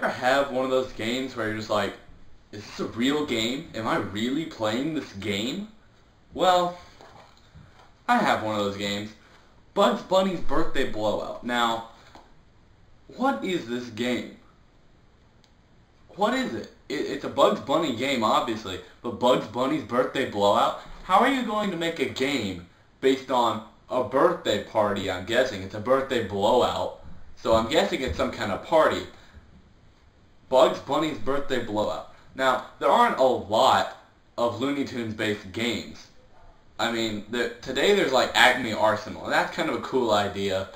ever have one of those games where you're just like, is this a real game? Am I really playing this game? Well, I have one of those games. Bugs Bunny's Birthday Blowout. Now, what is this game? What is it? It's a Bugs Bunny game, obviously, but Bugs Bunny's Birthday Blowout? How are you going to make a game based on a birthday party, I'm guessing? It's a birthday blowout, so I'm guessing it's some kind of party. Bugs Bunny's Birthday Blowout. Now, there aren't a lot of Looney Tunes based games. I mean, today there's like Acme Arsenal, and that's kind of a cool idea,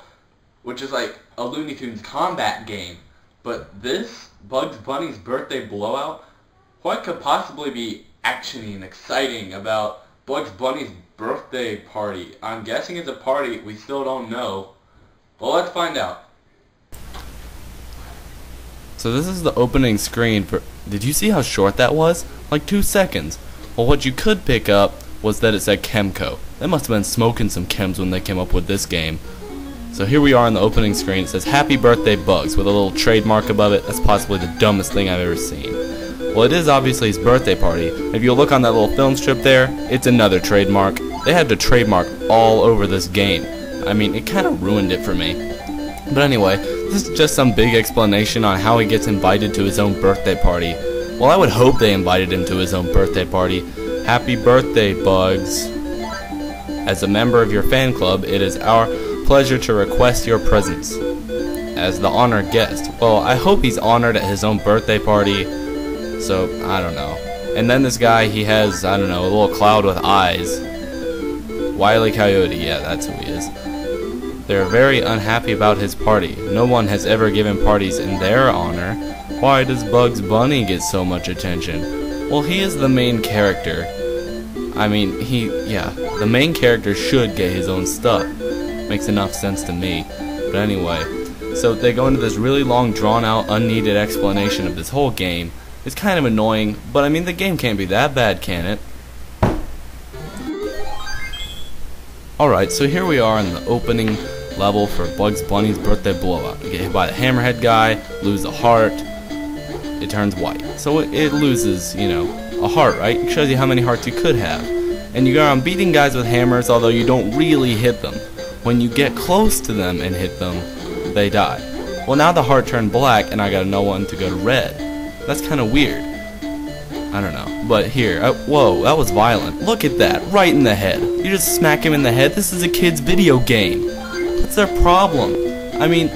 which is like a Looney Tunes combat game. But this, Bugs Bunny's Birthday Blowout, what could possibly be actiony and exciting about Bugs Bunny's birthday party? I'm guessing it's a party, we still don't know. Well, let's find out. So this is the opening screen for... Did you see how short that was? Like 2 seconds. Well, what you could pick up was that it said Chemco. They must have been smoking some chems when they came up with this game. So here we are on the opening screen. It says Happy Birthday Bugs with a little trademark above it. That's possibly the dumbest thing I've ever seen. Well, it is obviously his birthday party. If you look on that little film strip there, it's another trademark. They had to trademark all over this game. I mean, it kind of ruined it for me. But anyway, this is just some big explanation on how he gets invited to his own birthday party. Well, I would hope they invited him to his own birthday party. Happy birthday, Bugs. As a member of your fan club, it is our pleasure to request your presence as the honored guest. Well, I hope he's honored at his own birthday party. So, I don't know. And then this guy, he has, I don't know, a little cloud with eyes. Wile E. Coyote, yeah, that's who he is. They're very unhappy about his party. No one has ever given parties in their honor. Why does Bugs Bunny get so much attention? Well, he is the main character. I mean, the main character should get his own stuff. Makes enough sense to me. But anyway, so they go into this really long, drawn-out, unneeded explanation of this whole game. It's kind of annoying, but I mean, the game can't be that bad, can it? Alright, so here we are in the opening level for Bugs Bunny's Birthday Blowout. You get hit by the hammerhead guy, lose a heart, it turns white. So it loses, you know, a heart, right? It shows you how many hearts you could have. And you go around beating guys with hammers, although you don't really hit them. When you get close to them and hit them, they die. Well, now the heart turned black, and I got no one to go to red. That's kind of weird. I don't know. But here, whoa, that was violent. Look at that, right in the head. You just smack him in the head. This is a kid's video game. What's their problem? I mean,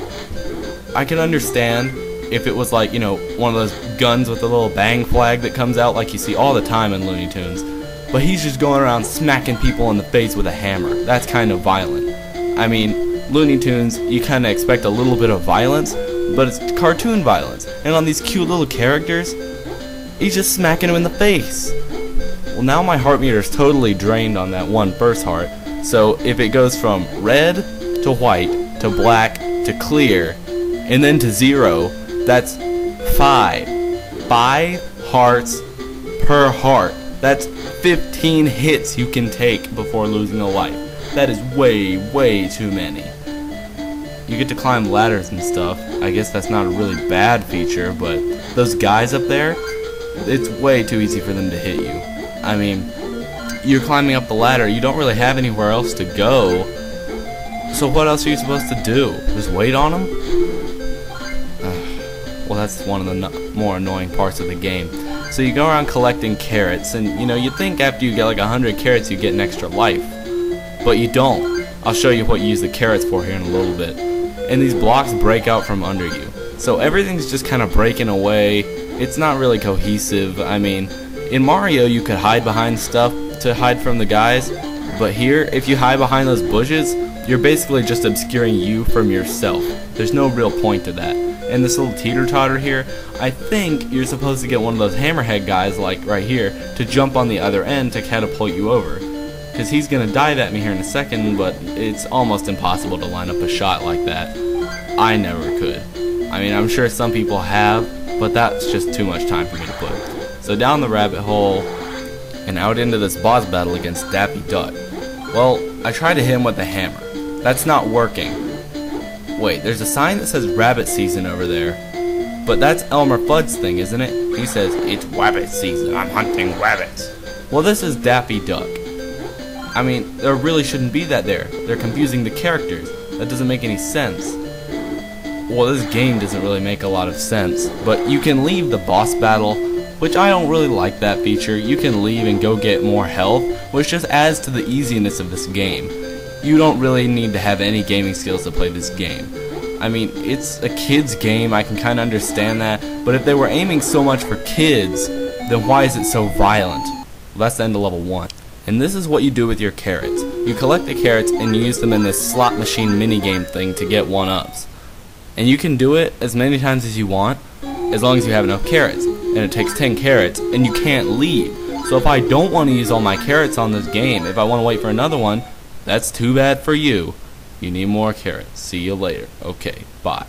I can understand if it was like, you know, one of those guns with a little bang flag that comes out like you see all the time in Looney Tunes. But he's just going around smacking people in the face with a hammer. That's kind of violent. I mean, Looney Tunes, you kind of expect a little bit of violence, but it's cartoon violence. And on these cute little characters, he's just smacking him in the face. Well, now my heart meter is totally drained on that first heart. So if it goes from red to white to black to clear and then to 0, that's 5 hearts per heart. That's 15 hits you can take before losing a life. That is way too many. You get to climb ladders and stuff. I guess that's not a really bad feature, but those guys up there, it's way too easy for them to hit you. I mean, you're climbing up the ladder, you don't really have anywhere else to go. So what else are you supposed to do? Just wait on them? Well, that's one of the more annoying parts of the game. So you go around collecting carrots, and you know, you think after you get like 100 carrots you get an extra life. But you don't. I'll show you what you use the carrots for here in a little bit. And these blocks break out from under you. So everything's just kind of breaking away. It's not really cohesive. I mean, in Mario you could hide behind stuff to hide from the guys. But here, if you hide behind those bushes, you're basically just obscuring you from yourself. There's no real point to that. And this little teeter-totter here, I think you're supposed to get one of those hammerhead guys, like right here, to jump on the other end to catapult you over. Because he's going to dive at me here in a second, but it's almost impossible to line up a shot like that. I never could. I mean, I'm sure some people have, but that's just too much time for me to put. So down the rabbit hole, and out into this boss battle against Daffy Duck. Well, I tried to hit him with the hammer. That's not working. Wait, there's a sign that says rabbit season over there. But that's Elmer Fudd's thing, isn't it? He says, "It's rabbit season, I'm hunting rabbits." Well, this is Daffy Duck. I mean, there really shouldn't be that there. They're confusing the characters. That doesn't make any sense. Well, this game doesn't really make a lot of sense, but you can leave the boss battle, which I don't really like that feature. You can leave and go get more health, which just adds to the easiness of this game. You don't really need to have any gaming skills to play this game. I mean, it's a kid's game, I can kind of understand that, but if they were aiming so much for kids, then why is it so violent? Well, that's the end of level 1. And this is what you do with your carrots. You collect the carrots and you use them in this slot machine minigame thing to get 1-ups. And you can do it as many times as you want, as long as you have enough carrots. And it takes 10 carrots, and you can't leave. So if I don't want to use all my carrots on this game, if I want to wait for another one, that's too bad for you. You need more carrots. See you later. Okay, bye.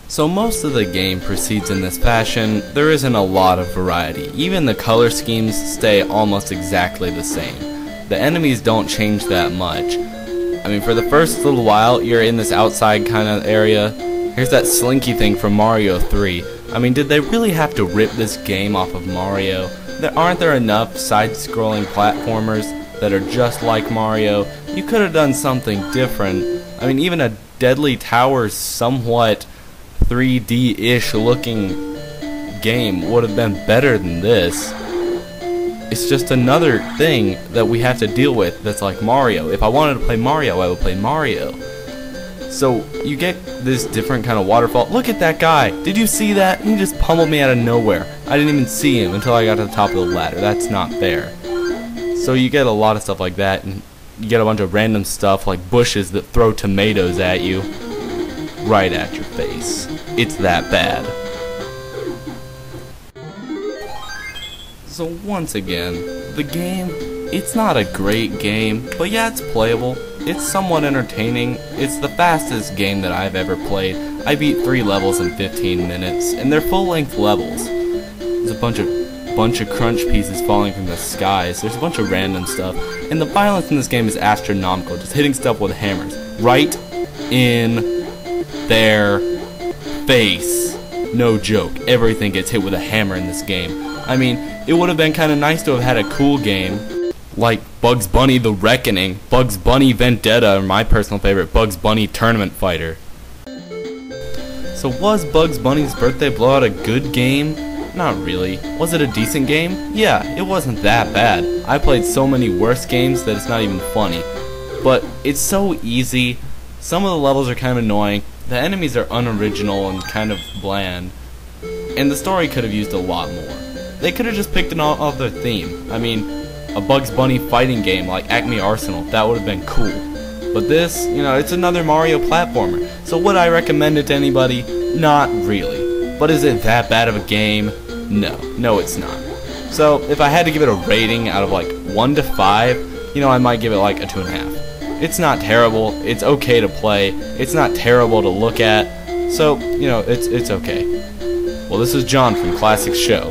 So most of the game proceeds in this fashion. There isn't a lot of variety. Even the color schemes stay almost exactly the same. The enemies don't change that much. I mean, for the first little while, you're in this outside kind of area. Here's that slinky thing from Mario 3. I mean, did they really have to rip this game off of Mario? Aren't there enough side-scrolling platformers that are just like Mario? You could have done something different. I mean, even a Deadly Towers somewhat 3D-ish looking game would have been better than this. It's just another thing that we have to deal with that's like Mario. If I wanted to play Mario, I would play Mario. So you get this different kind of waterfall. Look at that guy. Did you see that? He just pummeled me out of nowhere. I didn't even see him until I got to the top of the ladder. That's not fair. So you get a lot of stuff like that, and you get a bunch of random stuff like bushes that throw tomatoes at you right at your face. It's that bad. So once again, the game, it's not a great game, but yeah, it's playable. It's somewhat entertaining. It's the fastest game that I've ever played. I beat 3 levels in 15 minutes, and they're full-length levels. There's a bunch of crunch pieces falling from the skies. There's a bunch of random stuff, and the violence in this game is astronomical. Just hitting stuff with hammers right in their face. No joke. Everything gets hit with a hammer in this game. I mean, it would have been kind of nice to have had a cool game like Bugs Bunny The Reckoning, Bugs Bunny Vendetta, or my personal favorite, Bugs Bunny Tournament Fighter. So was Bugs Bunny's Birthday Blowout a good game? Not really. Was it a decent game? Yeah, it wasn't that bad. I played so many worse games that it's not even funny. But it's so easy. Some of the levels are kind of annoying. The enemies are unoriginal and kind of bland. And the story could have used a lot more. They could have just picked an other theme. I mean, a Bugs Bunny fighting game like Acme Arsenal, that would have been cool. But this, you know, it's another Mario platformer. So would I recommend it to anybody? Not really. But is it that bad of a game? No, it's not. So if I had to give it a rating out of like 1 to 5, you know, I might give it like a 2.5. It's not terrible. It's okay to play. It's not terrible to look at. So, you know, it's okay. Well, this is John from Classics Show.